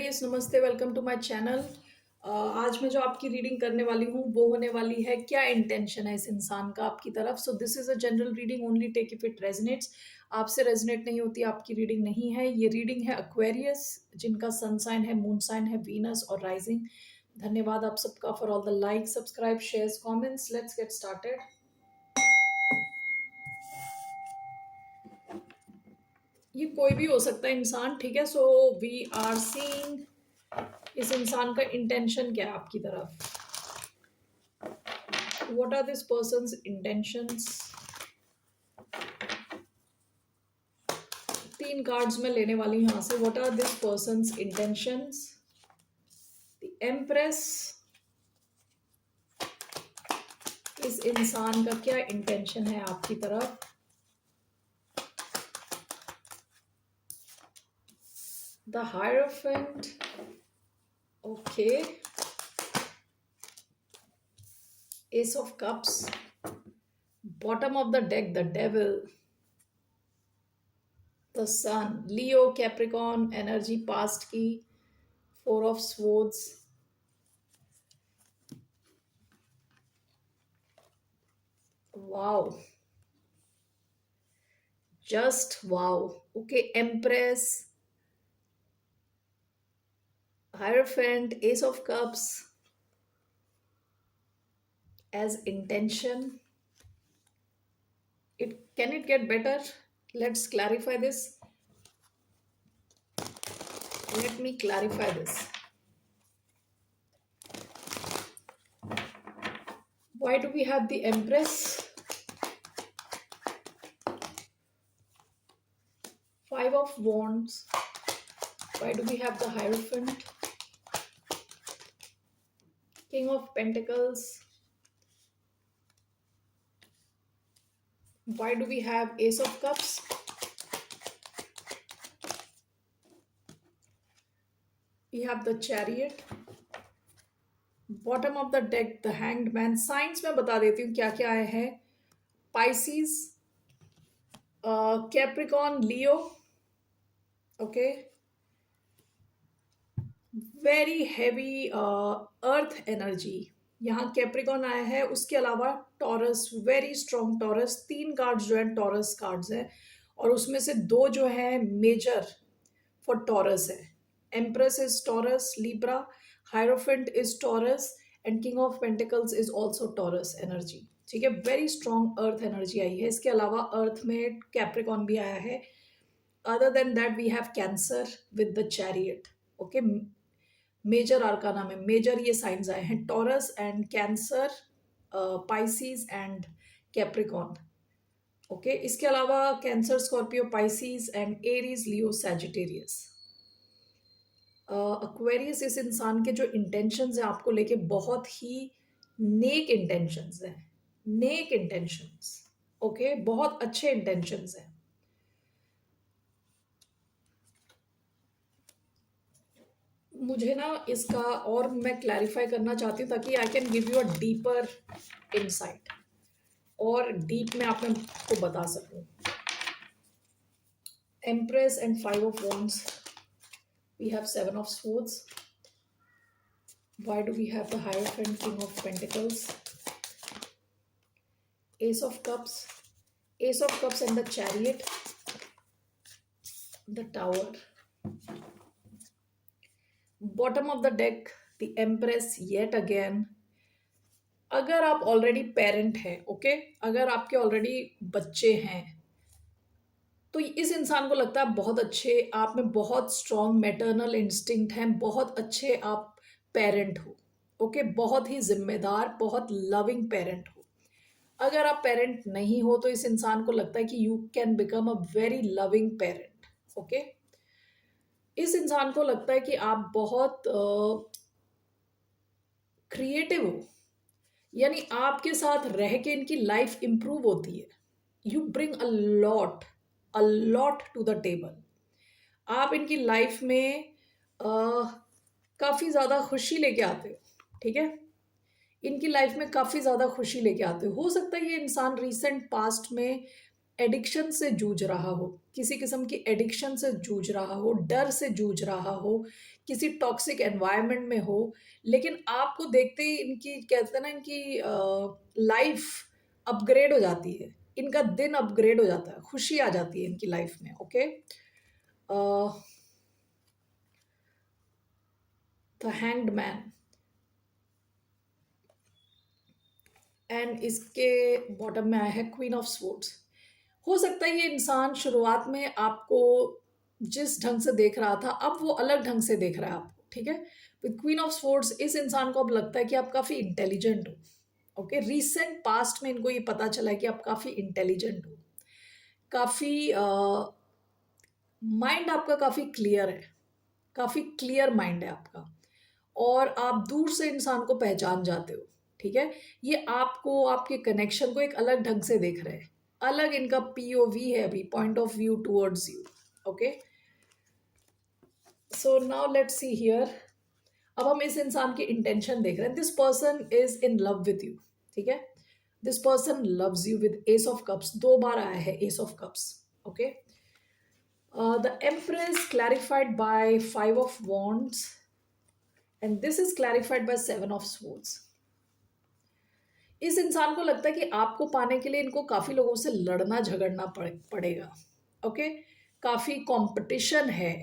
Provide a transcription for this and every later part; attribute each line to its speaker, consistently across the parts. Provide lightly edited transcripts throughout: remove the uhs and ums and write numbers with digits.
Speaker 1: Aquarius नमस्ते, welcome to my channel. आज मैं जो आपकी रीडिंग करने वाली हूँ वो होने वाली है क्या इंटेंशन है इस इंसान का आपकी तरफ। So this is a general reading, only take if it resonates. आपसे रेजनेट नहीं होती आपकी रीडिंग नहीं है। ये रीडिंग है एक्वेरियस जिनका सन साइन है, मून साइन है, वीनस और राइजिंग। धन्यवाद आप सबका for all the like, subscribe, shares, comments. Let's get started. ये कोई भी हो सकता है इंसान, ठीक है। सो वी आर सीइंग इस इंसान का इंटेंशन क्या है आपकी तरफ। What are this person's intentions? तीन कार्ड्स में लेने वाली हूं यहां से। What are this person's intentions? The Empress, इस इंसान का क्या इंटेंशन है आपकी तरफ। The Hierophant, okay. Ace of Cups, bottom of the deck, the Devil, the Sun, Leo, Capricorn energy past की, Four of Swords, wow, just wow, okay. Empress, Hierophant, Ace of Cups as intention. Can it get better? Let's clarify this. Let me clarify this. Why do we have the Empress? Five of Wands. Why do we have the Hierophant? King of Pentacles. Why do we have Ace of Cups? We have the Chariot. Bottom of the deck, the Hanged Man. Signs मैं बता देती हूँ क्या क्या आए हैं। Pisces, Capricorn, Leo. Okay. Very heavy earth energy यहाँ Capricorn आया है। उसके अलावा टॉरस, वेरी स्ट्रॉन्ग टॉरस। तीन कार्ड्स जो है टॉरस कार्ड्स हैं और उसमें से दो जो है मेजर फॉर टॉरस है। Empress is Taurus, Libra, hierophant is Taurus and king of pentacles is also Taurus energy. ठीक है, वेरी स्ट्रॉन्ग अर्थ एनर्जी आई है। इसके अलावा अर्थ में कैप्रिकॉन भी आया है। Other than that we have Cancer with the chariot. Okay, major arcana में मेजर ये साइंस आए हैं, Taurus and Cancer, Pisces and Capricorn. Okay, इसके अलावा Cancer, Scorpio, Pisces and Aries, Leo, Sagittarius. Aquarius इस इंसान के जो इंटेंशंस हैं आपको लेके बहुत ही नेक इंटेंशंस हैं। नेक इंटेंशंस, ओके, बहुत अच्छे इंटेंशंस हैं। मुझे ना इसका और मैं क्लैरिफाई करना चाहती हूँ ताकि I can give you a deeper insight और डीप में आपको बता सकूँ। Empress and five of wands, we have seven of swords. Why do we have the hierophant, king of pentacles, ace of cups, ace of cups and the chariot, the tower. Bottom of the deck, the empress yet again. अगर आप already parent हैं, okay, अगर आपके already बच्चे हैं तो इस इंसान को लगता है बहुत अच्छे, आप में बहुत स्ट्रॉन्ग मैटरनल इंस्टिंक्ट है, बहुत अच्छे आप पेरेंट हो। ओके, बहुत ही जिम्मेदार, बहुत लविंग पेरेंट हो। अगर आप पेरेंट नहीं हो तो इस इंसान को लगता है कि you can become a very loving parent. Okay, इस इंसान को लगता है कि आप बहुत क्रिएटिव हो, यानी आपके साथ रह के इनकी लाइफ इंप्रूव होती है। You bring a lot to the table. आप इनकी लाइफ में काफ़ी ज़्यादा खुशी लेके आते हो। ठीक है, इनकी लाइफ में काफ़ी ज़्यादा खुशी लेके आते हो सकता है ये इंसान रिसेंट पास्ट में एडिक्शन से जूझ रहा हो, किसी किस्म की एडिक्शन से जूझ रहा हो, डर से जूझ रहा हो, किसी टॉक्सिक एनवायरनमेंट में हो, लेकिन आपको देखते ही इनकी कहते हैं ना इनकी लाइफ अपग्रेड हो जाती है, इनका दिन अपग्रेड हो जाता है, खुशी आ जाती है इनकी लाइफ में। Okay, the hanged man, and इसके बॉटम में आया है क्वीन ऑफ स्वॉर्ड्स। हो सकता है ये इंसान शुरुआत में आपको जिस ढंग से देख रहा था अब वो अलग ढंग से देख रहा है आपको, ठीक है। विद क्वीन ऑफ स्वॉर्ड्स इस इंसान को अब लगता है कि आप काफ़ी इंटेलिजेंट हो। ओके, रीसेंट पास्ट में इनको ये पता चला है कि आप काफ़ी इंटेलिजेंट हो, काफ़ी माइंड आपका काफ़ी क्लियर है, काफ़ी क्लियर माइंड है आपका, और आप दूर से इंसान को पहचान जाते हो, ठीक है। ये आपको, आपके कनेक्शन को एक अलग ढंग से देख रहे हैं, अलग इनका पीओवी है अभी, point of view towards you. Okay, so now let's see here. अब हम इस इंसान की इंटेंशन देख रहे हैं। This person is in love with you, ठीक है। This person loves you with ace of cups, 2 बार आया है ace of cups. Okay, the empress clarified by 5 of Wands, and this is clarified by 7 of Swords। इस इंसान को लगता है कि आपको पाने के लिए इनको काफ़ी लोगों से लड़ना झगड़ना पड़ेगा। ओके, काफ़ी कंपटीशन है।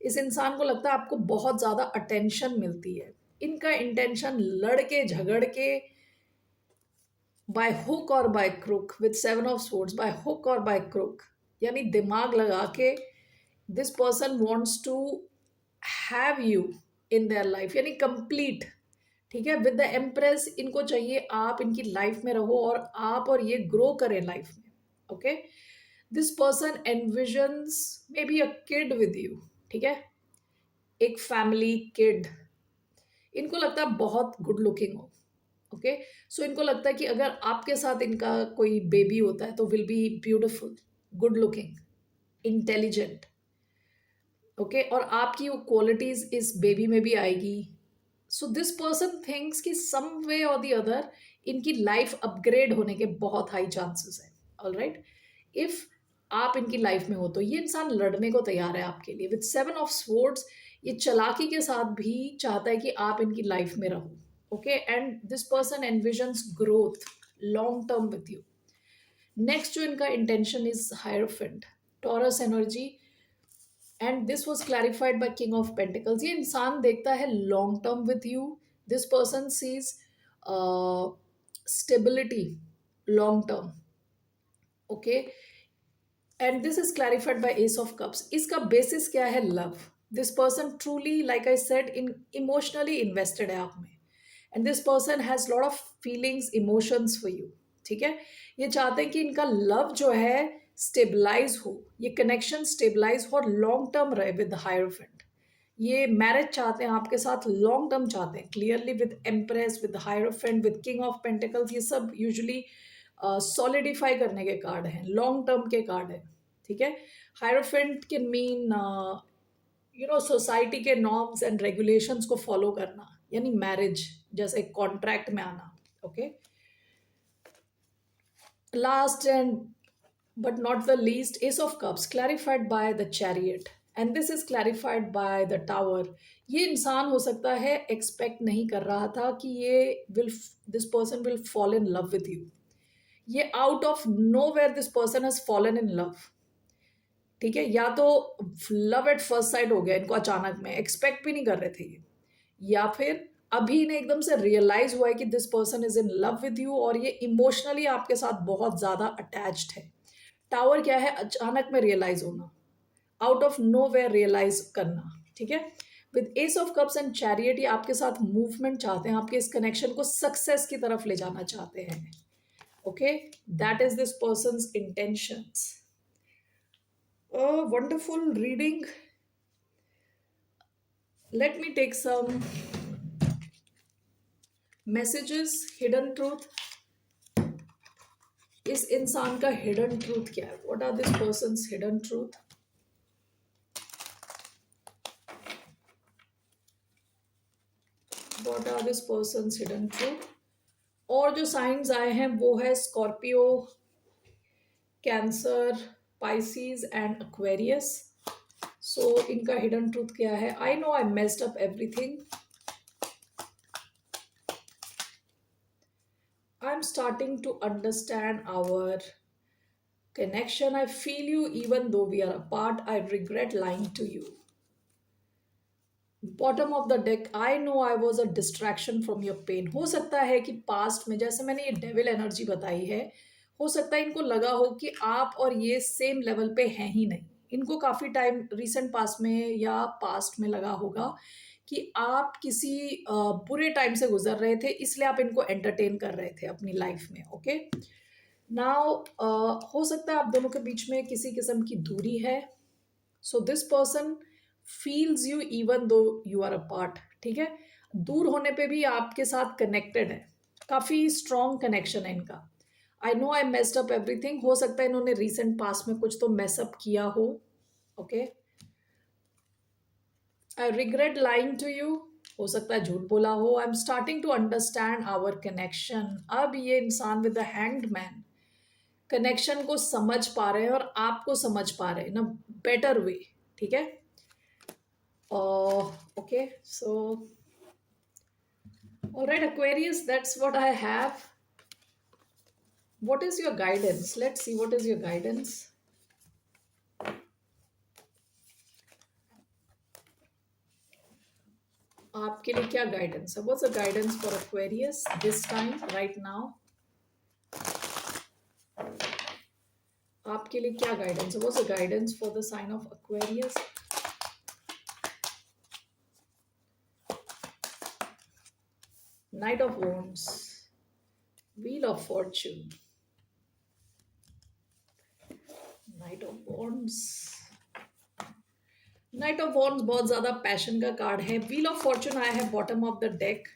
Speaker 1: इस इंसान को लगता है आपको बहुत ज़्यादा अटेंशन मिलती है। इनका इंटेंशन लड़ के झगड़ के, बाय हुक और by crook, with 7 of Swords, by hook और बाय क्रुक, यानी दिमाग लगा के this person wants to have you in their life, यानी कंप्लीट, ठीक है। विद द एम्प्रेस इनको चाहिए आप इनकी लाइफ में रहो और आप और ये ग्रो करें लाइफ में। Okay, this person envisions may be a kid with you, ठीक है, एक फैमिली किड। इनको लगता है बहुत गुड लुकिंग हो। ओके, सो इनको लगता है कि अगर आपके साथ इनका कोई बेबी होता है तो will be beautiful, good looking, intelligent. Okay, और आपकी वो क्वालिटीज इस बेबी में भी आएगी। सो दिस पर्सन थिंक्स कि सम वे और द अदर इनकी लाइफ अपग्रेड होने के बहुत हाई चांसेस है। ऑल राइट, इफ आप इनकी लाइफ में हो तो ये इंसान लड़ने को तैयार है आपके लिए। विद 7 of Swords ये चालाकी के साथ भी चाहता है कि आप इनकी लाइफ में रहो। Okay, and this person envisions growth long term with you. Next जो इनका intention is hierophant, Taurus energy, and this was clarified by king of pentacles. ये इंसान देखता है long term with you. This person sees stability long term. Okay, and this is clarified by ace of cups. इसका basis क्या है? Love. This person truly, like I said, in emotionally invested है आप में, and this person has lot of feelings, emotions for you, ठीक है। ये चाहते हैं कि इनका लव जो है स्टेबलाइज हो, ये कनेक्शन स्टेबलाइज हो और लॉन्ग टर्म रहे विद हायरोफेंट। ये मैरिज चाहते हैं आपके साथ, लॉन्ग टर्म चाहते हैं clearly, with empress, with hierophant, with king of pentacles. ये सब यूजुअली सॉलिडिफाई करने के कार्ड हैं, लॉन्ग टर्म के कार्ड हैं, ठीक है। हायरोफेंट कैन मीन सोसाइटी के नॉर्म्स एंड रेगुलेशंस को फॉलो करना, यानी मैरिज जैसे कॉन्ट्रैक्ट में आना। Okay, last and but not the least, ace of cups clarified by the chariot, and this is clarified by the tower। ये इंसान हो सकता है एक्सपेक्ट नहीं कर रहा था कि ये will, this person will fall in love with you. ये out of nowhere this person has fallen in love, ठीक है। या तो लव एट फर्स्ट साइट हो गया इनको, अचानक में एक्सपेक्ट भी नहीं कर रहे थे ये, या फिर अभी इन्हें एकदम से रियलाइज हुआ है कि this person is in love with you और ये इमोशनली आपके साथ बहुत ज्यादा अटैच्ड है। टावर क्या है? अचानक में रियलाइज होना, out of nowhere realize करना, ठीक है। With ace of cups and chariot ये आपके साथ मूवमेंट चाहते हैं, आपके इस कनेक्शन को सक्सेस की तरफ ले जाना चाहते हैं। Okay, that is this person's intentions. Wonderful reading. Let me take some messages. Hidden truth, इस इंसान का हिडन ट्रूथ क्या है? What are this person's hidden truth? What are this person's hidden truth? और जो साइंस आए हैं वो है Scorpio, Cancer, Pisces and Aquarius. So इनका हिडन ट्रूथ क्या है? I know I messed up everything, I am starting to understand our connection. I feel you even though we are apart. I regret lying to you. Bottom of the deck, I know I was a distraction from your pain. हो सकता है कि past में, जैसे मैंने ये devil energy बताई है, हो सकता है इनको लगा हो कि आप और ये सेम लेवल पे हैं ही नहीं। इनको काफ़ी टाइम रिसेंट पास्ट में या पास्ट में लगा होगा कि आप किसी बुरे टाइम से गुजर रहे थे, इसलिए आप इनको एंटरटेन कर रहे थे अपनी लाइफ में। ओके, नाउ हो सकता है आप दोनों के बीच में किसी किस्म की दूरी है। So this person feels you even though you are apart. ठीक है, दूर होने पे भी आपके साथ कनेक्टेड है, काफ़ी स्ट्रॉन्ग कनेक्शन है इनका। आई know I messed up everything, हो सकता है इन्होंने रिसेंट पास्ट में कुछ तो मेसअप किया हो। Okay, I regret lying to you, हो सकता है झूठ बोला हो। I am starting to understand our connection, अब ये इंसान with the hanged man connection को समझ पा रहे हैं और आपको समझ पा रहे हैं ना बेटर वे। ठीक है, okay, so all right, Aquarius, that's what I have. What is your guidance? Let's see, what is your guidance? आपके लिए क्या गाइडेंस है? What's the guidance for Aquarius this time, right now? आपके लिए क्या guidance है? What's the guidance for the sign of Aquarius? Knight of Wands, Wheel of Fortune, Knight of Wands, night of wands बहुत ज्यादा passion का card है। Wheel of Fortune आया है बॉटम ऑफ द डेक।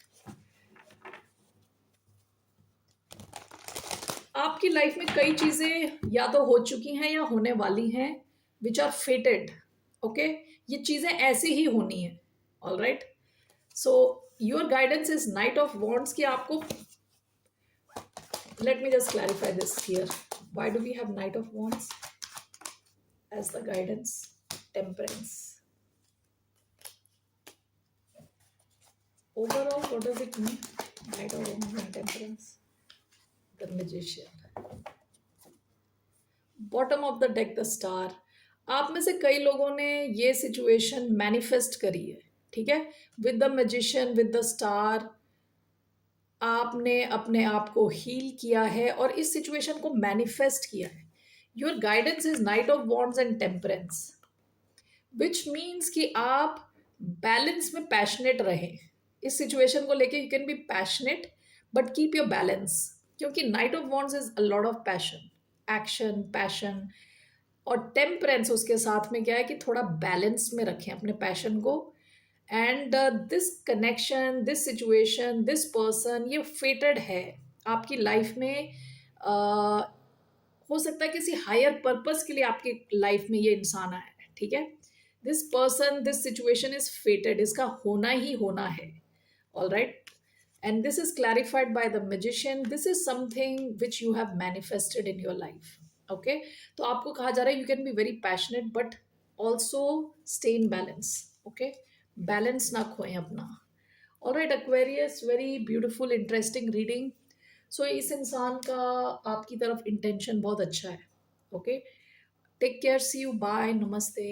Speaker 1: आपकी लाइफ में कई चीजें या तो हो चुकी हैं या होने वाली हैं, विच आर फेटेड। ओके, ये चीजें ऐसे ही होनी है। All right, so your guidance is knight of wands कि आपको, let me just clarify this here, why do we have knight of wands as the guidance? Temperance, overall what does it mean? Knight of Wands and Temperance, the Magician, bottom of the deck the star. आप में से कई लोगों ने ये situation manifest करी है। ठीक है, with the magician, with the star, आपने अपने आप को हील किया है और इस सिचुएशन को मैनिफेस्ट किया है। Your guidance is knight of wands and temperance, which means कि आप बैलेंस में पैशनेट रहे इस सिचुएशन को लेके। You can be passionate but keep your balance, क्योंकि knight of wands is a lot of passion, action, passion, और temperance उसके साथ में क्या है कि थोड़ा बैलेंस में रखें अपने पैशन को। And this connection, this situation, this person, ये फेटेड है आपकी लाइफ में। हो सकता है किसी हायर पर्पस के लिए आपकी लाइफ में ये इंसान आया है। ठीक है, this person, this situation is फेटेड, इसका होना ही होना है। All right, and this is clarified by the magician. This is something which you have manifested in your life. Okay, तो आपको कहा जा रहा है you can be very passionate but also stay in balance. Okay, balance ना खोएं अपना। All right, Aquarius, very beautiful, interesting reading. So इस इंसान का आपकी तरफ इंटेंशन बहुत अच्छा है। Okay, take care, see you, bye, namaste.